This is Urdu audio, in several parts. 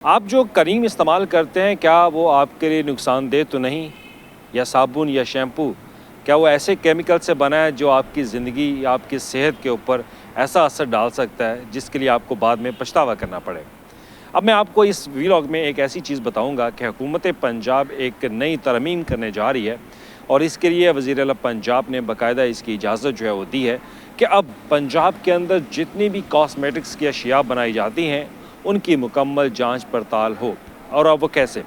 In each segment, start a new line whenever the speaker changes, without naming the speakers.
آپ جو کریم استعمال کرتے ہیں کیا وہ آپ کے لیے نقصان دہ تو نہیں؟ یا صابن یا شیمپو کیا وہ ایسے کیمیکل سے بنا ہے جو آپ کی زندگی یا آپ کی صحت کے اوپر ایسا اثر ڈال سکتا ہے جس کے لیے آپ کو بعد میں پچھتاوا کرنا پڑے؟ اب میں آپ کو اس ویلاگ میں ایک ایسی چیز بتاؤں گا کہ حکومت پنجاب ایک نئی ترمیم کرنے جا رہی ہے، اور اس کے لیے وزیر اعلیٰ پنجاب نے باقاعدہ اس کی اجازت جو ہے وہ دی ہے کہ اب پنجاب کے اندر جتنی بھی کاسمیٹکس کی اشیاء بنائی جاتی ہیں ان کی مکمل جانچ پڑتال ہو۔ اور اب وہ کیسے؟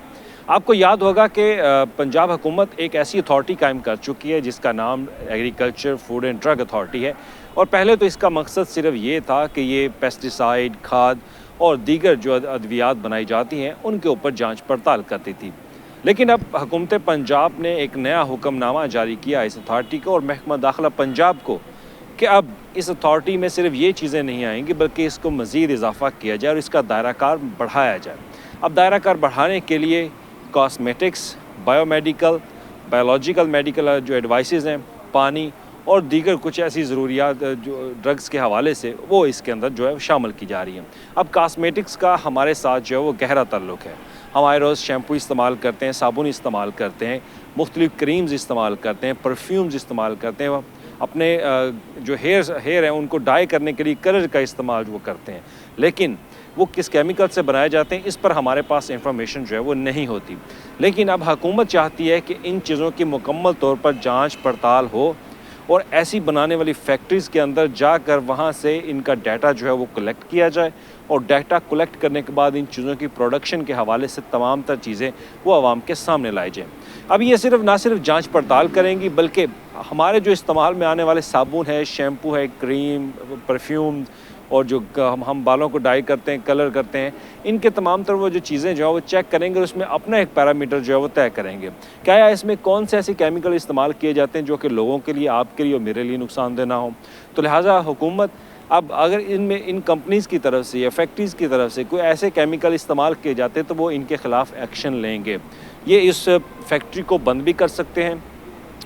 آپ کو یاد ہوگا کہ پنجاب حکومت ایک ایسی اتھارٹی قائم کر چکی ہے جس کا نام agriculture food and drug authority ہے، اور پہلے تو اس کا مقصد صرف یہ تھا کہ یہ پیسٹیسائڈ، کھاد اور دیگر جو ادویات بنائی جاتی ہیں ان کے اوپر جانچ پڑتال کرتی تھی۔ لیکن اب حکومت پنجاب نے ایک نیا حکم نامہ جاری کیا اس اتھارٹی کو اور محکمہ داخلہ پنجاب کو کہ اب اس اتھارٹی میں صرف یہ چیزیں نہیں آئیں گی بلکہ اس کو مزید اضافہ کیا جائے اور اس کا دائرہ کار بڑھایا جائے۔ اب دائرہ کار بڑھانے کے لیے cosmetics, bio medical, biological medical جو ایڈوائسز ہیں، پانی اور دیگر کچھ ایسی ضروریات جو ڈرگز کے حوالے سے وہ اس کے اندر جو ہے شامل کی جا رہی ہیں۔ اب کاسمیٹکس کا ہمارے ساتھ جو ہے وہ گہرا تعلق ہے۔ ہم آئے روز شیمپو استعمال کرتے ہیں، صابن استعمال کرتے ہیں، مختلف کریمز استعمال کرتے ہیں، پرفیومز استعمال کرتے ہیں، اپنے جو ہیئر ہیں ان کو ڈائی کرنے کے لیے کلر کا استعمال وہ کرتے ہیں، لیکن وہ کس کیمیکل سے بنائے جاتے ہیں اس پر ہمارے پاس انفارمیشن جو ہے وہ نہیں ہوتی۔ لیکن اب حکومت چاہتی ہے کہ ان چیزوں کی مکمل طور پر جانچ پڑتال ہو اور ایسی بنانے والی فیکٹریز کے اندر جا کر وہاں سے ان کا ڈیٹا جو ہے وہ کلیکٹ کیا جائے، اور ڈیٹا کلیکٹ کرنے کے بعد ان چیزوں کی پروڈکشن کے حوالے سے تمام تر چیزیں وہ عوام کے سامنے لائی جائیں۔ اب یہ نہ صرف جانچ پڑتال کریں گی بلکہ ہمارے جو استعمال میں آنے والے صابن ہے، شیمپو ہے، کریم، پرفیوم اور جو ہم بالوں کو ڈائی کرتے ہیں، کلر کرتے ہیں، ان کے تمام تر وہ جو چیزیں جو ہے وہ چیک کریں گے اور اس میں اپنا ایک پیرامیٹر جو ہے وہ طے کریں گے۔ کیا اس میں کون سے ایسے کیمیکل استعمال کیے جاتے ہیں جو کہ لوگوں کے لیے، آپ کے لیے اور میرے لیے نقصان دہ نہ ہو؟ تو لہٰذا حکومت اب اگر ان کمپنیز کی طرف سے یا فیکٹریز کی طرف سے کوئی ایسے کیمیکل استعمال کیے جاتے ہیں تو وہ ان کے خلاف ایکشن لیں گے۔ یہ اس فیکٹری کو بند بھی کر سکتے ہیں،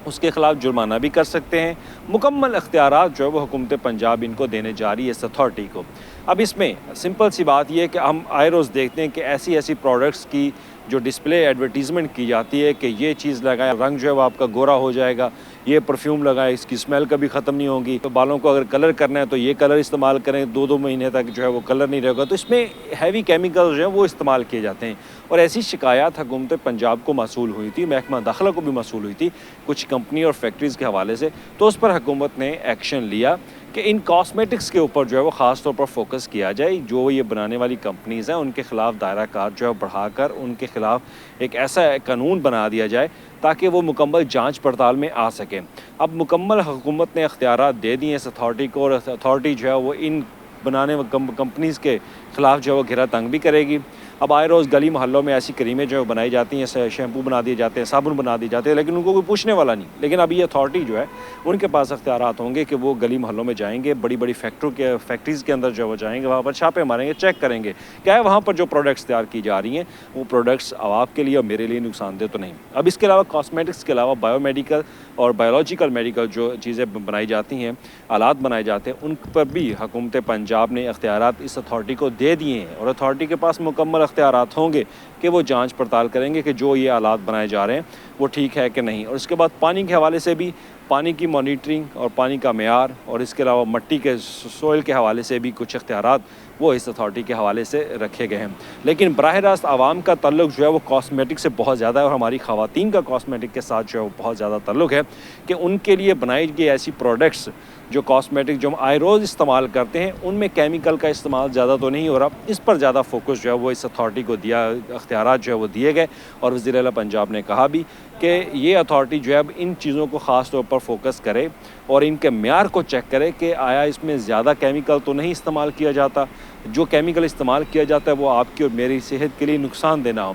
اس کے خلاف جرمانہ بھی کر سکتے ہیں۔ مکمل اختیارات جو ہے وہ حکومت پنجاب ان کو دینے جا رہی ہے اس اتھارٹی کو۔ اب اس میں سمپل سی بات یہ ہے کہ ہم آئے روز دیکھتے ہیں کہ ایسی پروڈکٹس کی جو ڈسپلے ایڈورٹیزمنٹ کی جاتی ہے کہ یہ چیز لگائیں رنگ جو ہے وہ آپ کا گورا ہو جائے گا، یہ پرفیوم لگائیں اس کی اسمیل کبھی ختم نہیں ہوگی، تو بالوں کو اگر کلر کرنا ہے تو یہ کلر استعمال کریں، 2 مہینے تک جو ہے وہ کلر نہیں رہے گا، تو اس میں ہیوی کیمیکل جو ہیں وہ استعمال کیے جاتے ہیں۔ اور ایسی شکایات حکومت پنجاب کو موصول ہوئی تھی، محکمہ داخلہ کو بھی موصول ہوئی تھی کچھ کمپنی اور فیکٹریز کے حوالے سے، تو اس پر حکومت نے ایکشن لیا کہ ان کاسمیٹکس کے اوپر جو ہے وہ خاص طور پر فوکس کیا جائے، جو یہ بنانے والی کمپنیز ہیں ان کے خلاف دائرہ کار جو ہے بڑھا کر ان کے خلاف ایک ایسا قانون بنا دیا جائے تاکہ وہ مکمل جانچ پڑتال میں آ سکیں۔ اب مکمل حکومت نے اختیارات دے دیے اس اتھارٹی کو، اور اتھارٹی جو ہے وہ ان بنانے کمپنیز کے خلاف جو ہے وہ گھیرا تنگ بھی کرے گی۔ اب آئے روز گلی محلوں میں ایسی کریمیں جو بنائی جاتی ہیں، شیمپو بنا دیے جاتے ہیں، صابن بنا دیے جاتے ہیں، لیکن ان کو کوئی پوچھنے والا نہیں۔ لیکن اب یہ اتھارٹی جو ہے ان کے پاس اختیارات ہوں گے کہ وہ گلی محلوں میں جائیں گے، بڑی فیکٹریز کے اندر جو وہ جائیں گے، وہاں پر چھاپے ماریں گے، چیک کریں گے کیا ہے وہاں پر جو پروڈکٹس تیار کی جا رہی ہیں وہ پروڈکٹس آپ کے لیے اور میرے لیے نقصان دہ تو نہیں۔ اب اس کے علاوہ کاسمیٹکس کے علاوہ بایو میڈیکل اور بایولوجیکل میڈیکل جو چیزیں بنائی جاتی ہیں، آلات بنائے جاتے ہیں، ان پر بھی حکومت پنجاب نے اختیارات اس اتھارٹی کو دے دیے ہیں، اور اتھارٹی کے پاس مکمل اختیارات ہوں گے کہ وہ جانچ پڑتال کریں گے کہ جو یہ آلات بنائے جا رہے ہیں وہ ٹھیک ہے کہ نہیں۔ اور اس کے بعد پانی کے حوالے سے بھی پانی کی مانیٹرنگ اور پانی کا معیار، اور اس کے علاوہ مٹی کے سوئل کے حوالے سے بھی کچھ اختیارات وہ اس اتھارٹی کے حوالے سے رکھے گئے ہیں۔ لیکن براہ راست عوام کا تعلق جو ہے وہ کاسمیٹک سے بہت زیادہ ہے، اور ہماری خواتین کا کاسمیٹک کے ساتھ جو ہے وہ بہت زیادہ تعلق ہے کہ ان کے لیے بنائی گئی ایسی پروڈکٹس جو کاسمیٹک جو ہم آئے روز استعمال کرتے ہیں ان میں کیمیکل کا استعمال زیادہ تو نہیں ہو رہا، اس پر زیادہ فوکس جو ہے وہ اس اتھارٹی کو دیا، اختیارات جو ہے وہ دیے گئے۔ اور وزیر اعلیٰ پنجاب نے کہا بھی کہ یہ اتھارٹی جو ہے اب ان چیزوں کو خاص طور پر فوکس کرے اور ان کے معیار کو چیک کرے کہ آیا اس میں زیادہ کیمیکل تو نہیں استعمال کیا جاتا، جو کیمیکل استعمال کیا جاتا ہے وہ آپ کی اور میری صحت کے لیے نقصان دہ نہ ہو۔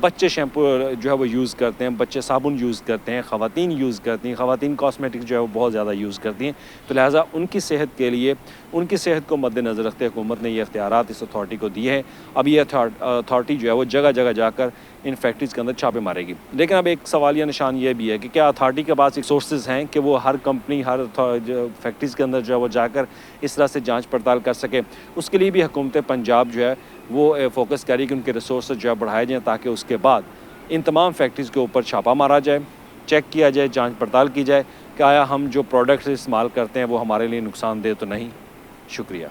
بچے شیمپو جو ہے وہ یوز کرتے ہیں، بچے صابن یوز کرتے ہیں، خواتین یوز کرتی ہیں، خواتین کاسمیٹک جو ہے وہ بہت زیادہ یوز کرتی ہیں، تو لہٰذا ان کی صحت کے لیے ان کی صحت کو مد نظر رکھتے حکومت نے یہ اختیارات اس اتھارٹی کو دیے ہیں. اب یہ اتھارٹی جو ہے وہ جگہ جگہ جا کر ان فیکٹریز کے اندر چھاپے مارے گی. لیکن اب ایک سوالیہ نشان یہ بھی ہے کہ کیا اتھارٹی کے پاس ایک سورسز ہیں کہ وہ ہر کمپنی ہر فیکٹریز کے اندر جو ہے وہ جا کر اس طرح سے جانچ پڑتال کر سکے. اس کے لیے بھی حکومت پنجاب جو ہے وہ فوکس کری کہ ان کے ریسورسز جو ہے بڑھائے جائیں تاکہ اس کے بعد ان تمام فیکٹریز کے اوپر چھاپا مارا جائے, چیک کیا جائے, جانچ پڑتال کی جائے کہ آیا ہم جو پروڈکٹس استعمال کرتے ہیں وہ ہمارے لیے نقصان دہ تو نہیں. شکریہ.